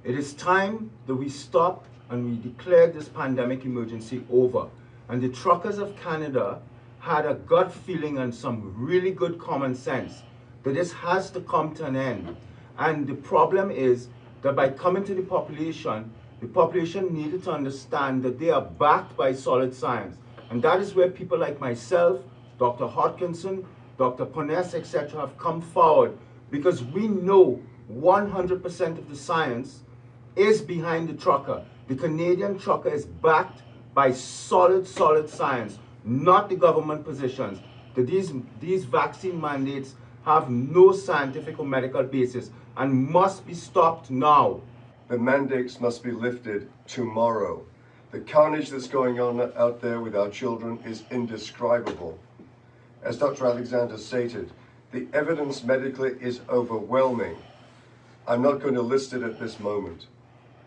It is time that we stop and we declare this pandemic emergency over. And the truckers of Canada had a gut feeling and some really good common sense that this has to come to an end. And the problem is that by coming to the population needed to understand that they are backed by solid science. And that is where people like myself, Dr. Hodkinson, Dr. Poness, etc. have come forward, because we know 100% of the science is behind the trucker. The Canadian trucker is backed by solid science, not the government positions. That these vaccine mandates have no scientific or medical basis and must be stopped now. The mandates must be lifted tomorrow. The carnage that's going on out there with our children is indescribable. As Dr. Alexander stated, the evidence medically is overwhelming. I'm not going to list it at this moment.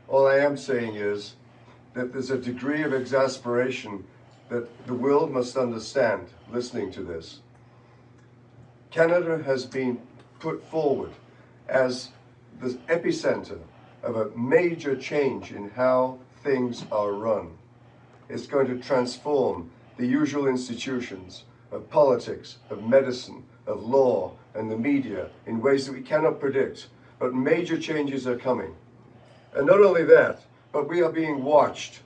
All I am saying is that there's a degree of exasperation that the world must understand listening to this. Canada has been put forward as the epicenter of a major change in how things are run. It's going to transform the usual institutions of politics, of medicine, of law, and the media in ways that we cannot predict. But major changes are coming. And not only that, but we are being watched.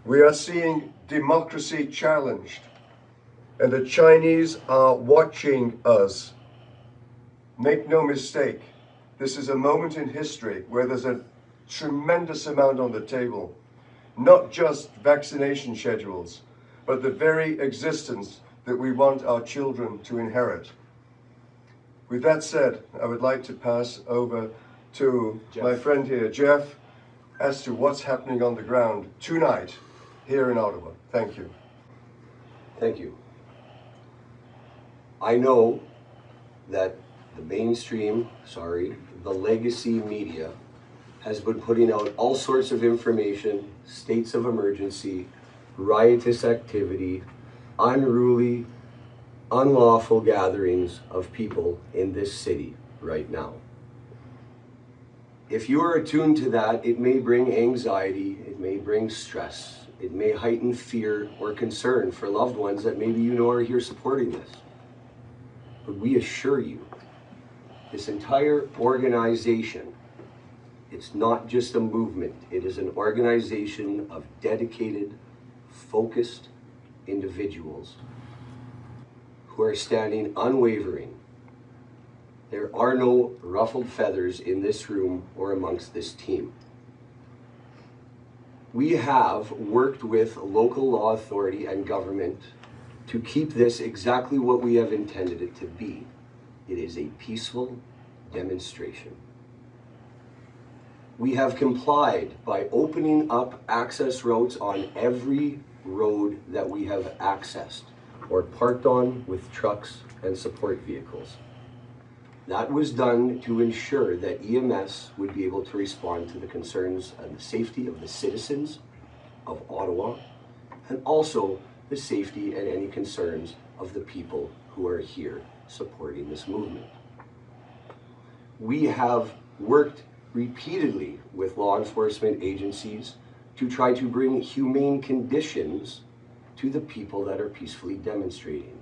We are seeing democracy challenged. And the Chinese are watching us. Make no mistake, this is a moment in history where there's a tremendous amount on the table. Not just vaccination schedules, but the very existence that we want our children to inherit. With that said, I would like to pass over to my friend here, Jeff, as to what's happening on the ground tonight here in Ottawa. Thank you. Thank you. I know that the mainstream, the legacy media has been putting out all sorts of information, states of emergency, riotous activity, unruly, unlawful gatherings of people in this city right now. If you are attuned to that, it may bring anxiety, it may bring stress, it may heighten fear or concern for loved ones that maybe you know are here supporting this. But we assure you, this entire organization, it's not just a movement, it is an organization of dedicated, focused individuals who are standing unwavering. There are no ruffled feathers in this room or amongst this team. We have worked with local law authority and government to keep this exactly what we have intended it to be. It is a peaceful demonstration. We have complied by opening up access roads on every road that we have accessed or parked on with trucks and support vehicles. That was done to ensure that EMS would be able to respond to the concerns and the safety of the citizens of Ottawa, and also the safety and any concerns of the people who are here supporting this movement. We have worked repeatedly with law enforcement agencies to try to bring humane conditions to the people that are peacefully demonstrating.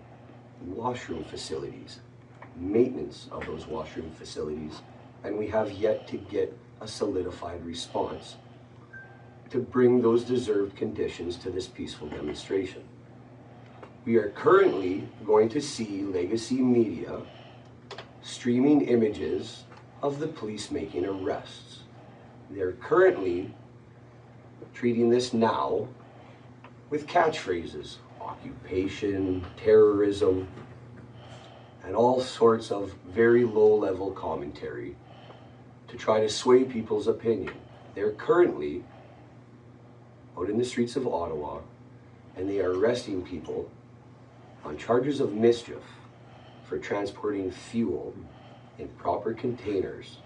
Washroom facilities, maintenance of those washroom facilities, and we have yet to get a solidified response to bring those deserved conditions to this peaceful demonstration. We are currently going to see legacy media streaming images of the police making arrests. They're currently treating this now with catchphrases, occupation, terrorism, and all sorts of very low-level commentary to try to sway people's opinion. They're currently out in the streets of Ottawa, and they are arresting people on charges of mischief for transporting fuel in proper containers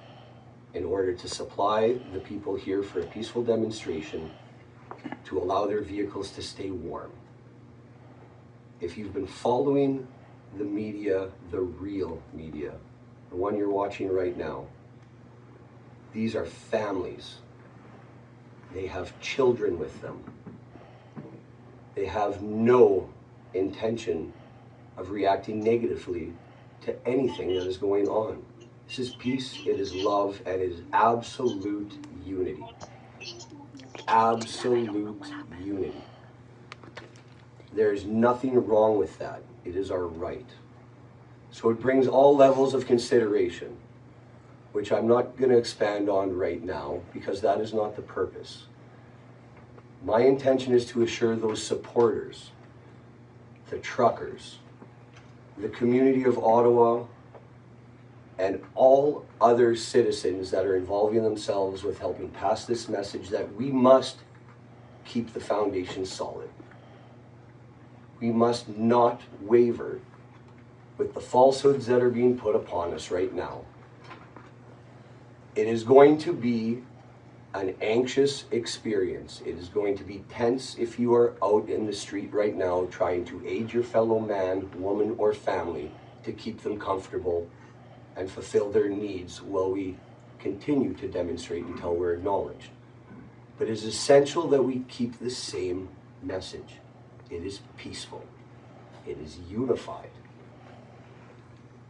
in order to supply the people here for a peaceful demonstration to allow their vehicles to stay warm. If you've been following the media, the real media, the one you're watching right now, These are families. They have children with them. They have no intention of reacting negatively to anything that is going on. This is peace, it is love, and it is absolute unity. Absolute unity. There's nothing wrong with that. It is our right. So it brings all levels of consideration, which I'm not going to expand on right now because that is not the purpose. My intention is to assure those supporters, the truckers, the community of Ottawa, and all other citizens that are involving themselves with helping pass this message that we must keep the foundation solid. We must not waver with the falsehoods that are being put upon us right now. It is going to be an anxious experience. It is going to be tense if you are out in the street right now trying to aid your fellow man, woman, or family to keep them comfortable and fulfill their needs while we continue to demonstrate until we're acknowledged. But it is essential that we keep the same message. It is peaceful. It is unified.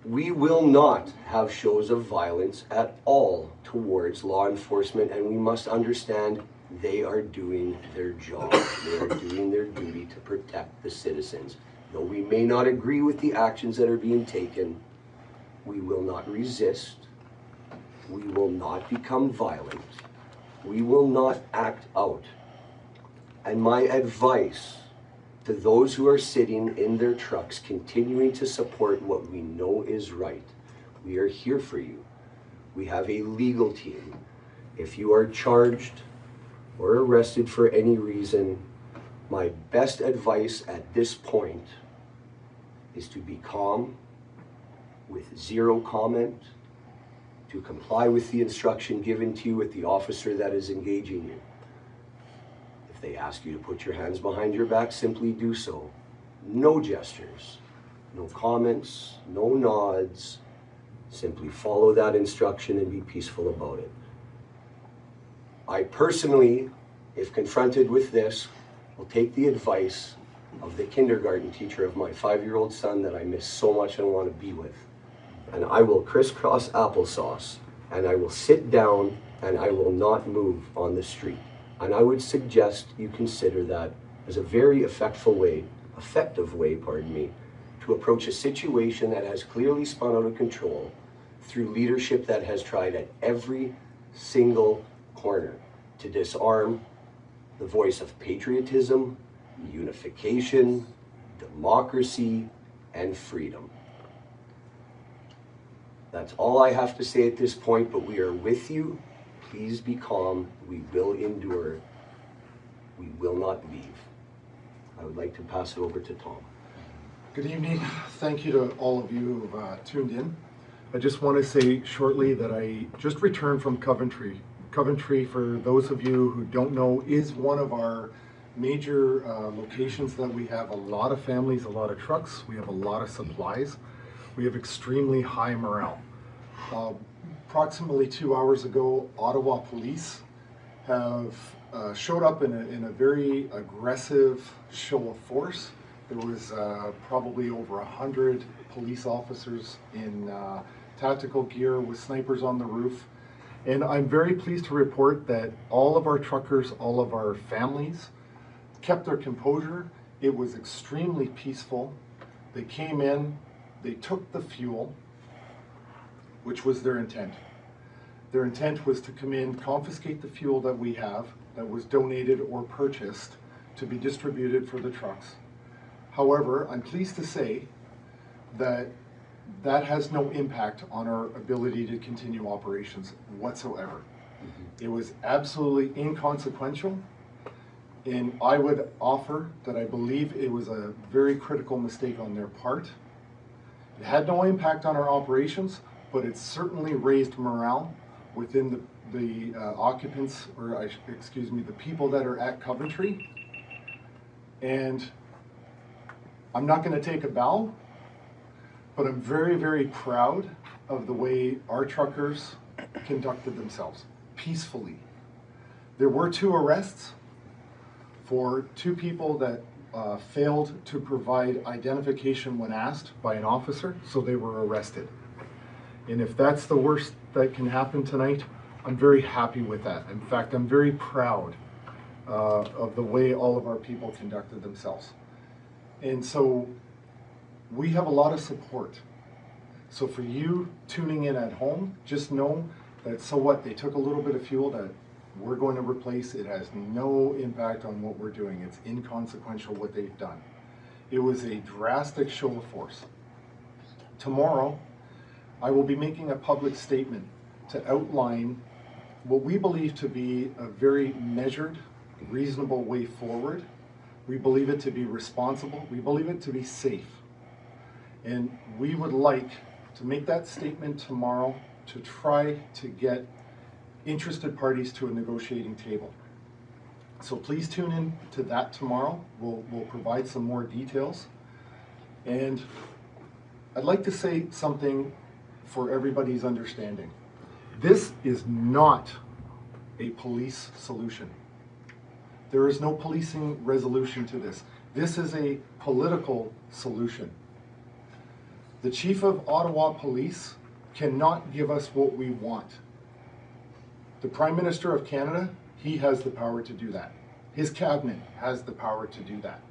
We will not have shows of violence at all towards law enforcement, and we must understand they are doing their job. They are doing their duty to protect the citizens. Though we may not agree with the actions that are being taken, we will not resist. We will not become violent. We will not act out. And my advice to those who are sitting in their trucks continuing to support what we know is right, we are here for you. We have a legal team. If you are charged or arrested for any reason, my best advice at this point is to be calm, with zero comment, to comply with the instruction given to you with the officer that is engaging you. If they ask you to put your hands behind your back, simply do so. No gestures, no comments, no nods. Simply follow that instruction and be peaceful about it. I personally, if confronted with this, will take the advice of the kindergarten teacher of my 5-year-old son that I miss so much and want to be with. And I will crisscross applesauce, and I will sit down, and I will not move on the street. And I would suggest you consider that as a very effective way, to approach a situation that has clearly spun out of control through leadership that has tried at every single corner to disarm the voice of patriotism, unification, democracy, and freedom. That's all I have to say at this point, but we are with you. Please be calm. We will endure. We will not leave. I would like to pass it over to Tom. Good evening. Thank you to all of you who have tuned in. I just want to say shortly that I just returned from Coventry. Coventry, for those of you who don't know, is one of our major locations that we have a lot of families, a lot of trucks, we have a lot of supplies. We have extremely high morale. Approximately 2 hours ago, Ottawa police have showed up in a very aggressive show of force. There was probably over 100 police officers in tactical gear with snipers on the roof. And I'm very pleased to report that all of our truckers, all of our families kept their composure. It was extremely peaceful. They came in, they took the fuel, which was their intent. Their intent was to come in, confiscate the fuel that we have, that was donated or purchased to be distributed for the trucks. However, I'm pleased to say that that has no impact on our ability to continue operations whatsoever. It was absolutely inconsequential, and I would offer that I believe it was a very critical mistake on their part. It had no impact on our operations, but it certainly raised morale within the occupants, or excuse me, the people that are at Coventry. And I'm not going to take a bow, but I'm very, very proud of the way our truckers conducted themselves. peacefully. There were 2 arrests for 2 people that failed to provide identification when asked by an officer, so they were arrested. And if that's the worst that can happen tonight, I'm very happy with that. In fact, I'm very proud of the way all of our people conducted themselves. And so we have a lot of support. So for you tuning in at home, just know that so what, they took a little bit of fuel that we're going to replace. It has no impact on what we're doing. It's inconsequential what they've done. It was a drastic show of force. Tomorrow, I will be making a public statement to outline what we believe to be a very measured, reasonable way forward. We believe it to be responsible. We believe it to be safe. And we would like to make that statement tomorrow to try to get interested parties to a negotiating table. So please tune in to that tomorrow. We'll provide some more details. And I'd like to say something for everybody's understanding. This is not a police solution. There is no policing resolution to this. This is a political solution. The Chief of Ottawa Police cannot give us what we want. The Prime Minister of Canada, he has the power to do that. His cabinet has the power to do that.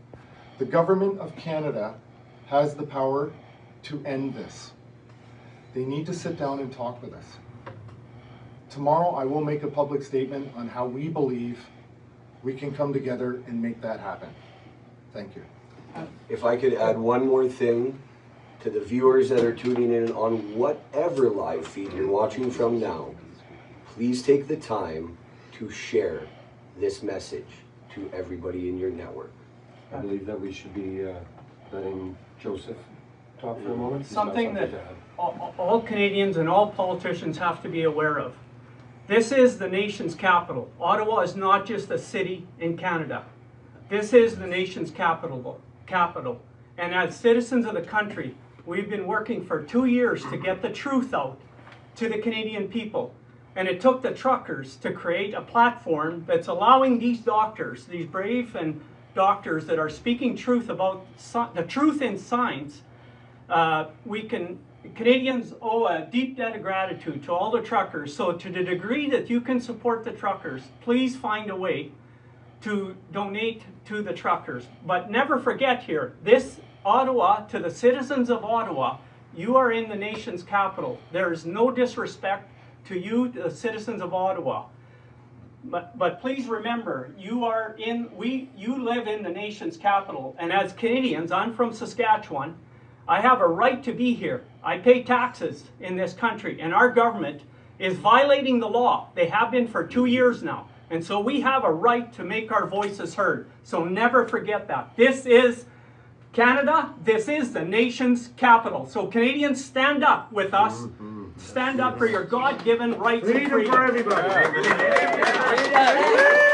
The Government of Canada has the power to end this. They need to sit down and talk with us. Tomorrow I will make a public statement on how we believe we can come together and make that happen. Thank you. If I could add one more thing to the viewers that are tuning in on whatever live feed you're watching from now, please take the time to share this message to everybody in your network. I believe that we should be letting Joseph talk for a moment. Something that all Canadians and all politicians have to be aware of. This is the nation's capital. Ottawa is not just a city in Canada. This is the nation's capital. And as citizens of the country, we've been working for 2 years to get the truth out to the Canadian people. And it took the truckers to create a platform that's allowing these doctors, these brave and doctors that are speaking truth about the truth in science. Canadians owe a deep debt of gratitude to all the truckers. So to the degree that you can support the truckers, please find a way to donate to the truckers. But never forget here, this Ottawa, to the citizens of Ottawa, you are in the nation's capital. There is no disrespect to you, the citizens of Ottawa. But please remember, you live in the nation's capital. And as Canadians, I'm from Saskatchewan, I have a right to be here. I pay taxes in this country, and our government is violating the law. They have been for 2 years now. And so we have a right to make our voices heard. So never forget that. This is Canada. This is the nation's capital. So Canadians, stand up with us. Stand up for your God-given rights and freedom. Freedom for everybody.